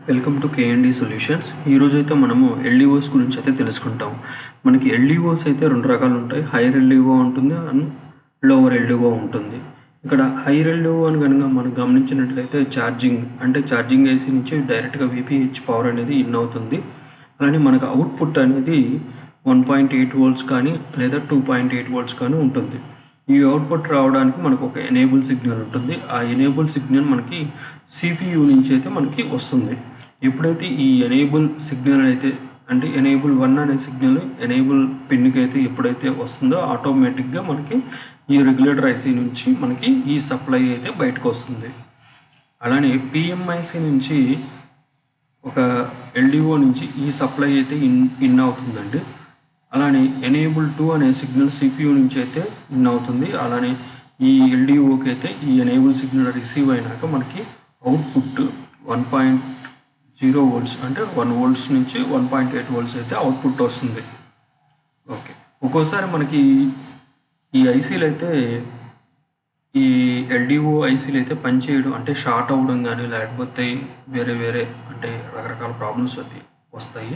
Welcome to KMD solutions. ఈరోజు అయితే మనము ఎల్డిఓస్ గురించి అయితే తెలుసుకుంటాం. మనకి ఎల్డిఓస్ అయితే రెండు రకాలు ఉంటాయి. హైయర్ ఎల్డిఓ ఉంటుంది అండ్ లోవర్ ఎల్డిఓ ఉంటుంది. ఇక్కడ హైయర్ ఎల్డిఓ అని కనుక మనం గమనించినట్లయితే ఛార్జింగ్ ఏసీ నుంచి డైరెక్ట్గా విపిహెచ్ పవర్ అనేది ఇన్ అవుతుంది. అలానే మనకు అవుట్పుట్ అనేది 1.8 వోల్ట్స్ కానీ లేదా 2.8 వోల్ట్స్ కానీ ఉంటుంది. ఈ అవుట్పుట్ రావడానికి మనకు ఒక ఎనేబుల్ సిగ్నల్ ఉంటుంది. ఆ ఎనేబుల్ సిగ్నల్ మనకి సిపియు నుంచి అయితే మనకి వస్తుంది. ఎప్పుడైతే ఈ ఎనేబుల్ సిగ్నల్ అయితే అంటే ఎనేబుల్ 1 అనే సిగ్నల్ ఎనేబుల్ పిన్కి అయితే ఎప్పుడైతే వస్తుందో ఆటోమేటిక్గా మనకి ఈ రెగ్యులేటర్ ఐసీ నుంచి మనకి ఈ సప్లై అయితే బయటకు వస్తుంది. అలానే పిఎంఐసి నుంచి ఒక ఎల్డిఓ నుంచి ఈ సప్లై అయితే ఇన్ అవుతుందండి. అలానే ఎనేబుల్ 2 అనే సిగ్నల్ సిపియు నుంచి అయితే ఇన్ అవుతుంది. అలానే ఈ ఎల్డిఓకి అయితే ఈ ఎనేబుల్ సిగ్నల్ రిసీవ్ అయినాక మనకి అవుట్పుట్ 1.0 వోల్ట్స్ అంటే 1 వోల్ట్స్ నుంచి 1.8 వోల్ట్స్ అయితే అవుట్పుట్ వస్తుంది. ఓకే, ఒక్కోసారి మనకి ఈ ఐసీలు అయితే ఈ ఎల్డిఓ ఐసీలు అయితే పనిచేయడం అంటే షార్ట్ అవ్వడం కానీ లేకపోతే వేరే అంటే రకరకాల ప్రాబ్లమ్స్ అయితే వస్తాయి.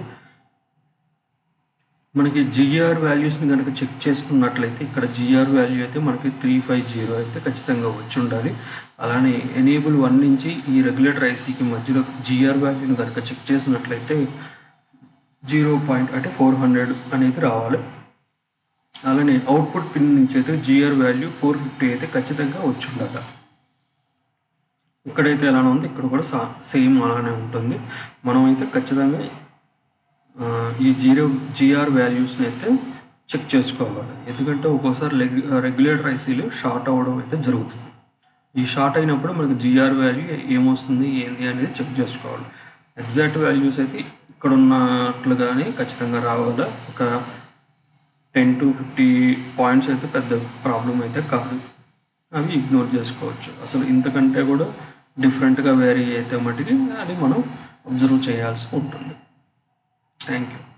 మనకి జిఆర్ వాల్యూస్ని కనుక చెక్ చేసుకున్నట్లయితే ఇక్కడ జిఆర్ వాల్యూ అయితే మనకి 350 అయితే ఖచ్చితంగా వచ్చి ఉండాలి. అలానే ఎనేబుల్ 1 నుంచి ఈ రెగ్యులేటర్ ఐసీకి మధ్యలో జిఆర్ వాల్యూని కనుక చెక్ చేసినట్లయితే 400 అనేది రావాలి. అలానే అవుట్పుట్ పిన్ నుంచి అయితే జిఆర్ వాల్యూ 450 అయితే ఖచ్చితంగా వచ్చి ఉండాలి. ఇక్కడైతే ఎలానే ఉంది ఇక్కడ కూడా సేమ్ అలానే ఉంటుంది. మనం అయితే ఖచ్చితంగా ఈ జిఆర్ వాల్యూస్ని అయితే చెక్ చేసుకోవాలి. ఎందుకంటే ఒక్కోసారి రెగ్యులేటర్ ఐసీలు షార్ట్ అవ్వడం అయితే జరుగుతుంది. ఈ షార్ట్ అయినప్పుడు మనకు జిఆర్ వాల్యూ ఏమొస్తుంది ఏంటి అనేది చెక్ చేసుకోవాలి. ఎగ్జాక్ట్ వాల్యూస్ అయితే ఇక్కడ ఉన్నట్లుగానే ఖచ్చితంగా రావాలి. ఒక 10 to 50 పాయింట్స్ అయితే పెద్ద ప్రాబ్లం అయితే కాదు. అవి ఇగ్నోర్ చేసుకోవచ్చు. అసలు ఇంతకంటే కూడా డిఫరెంట్గా వేరీ అయితే మటుకి అది మనం అబ్జర్వ్ చేయాల్సి ఉంటుంది. Thank you.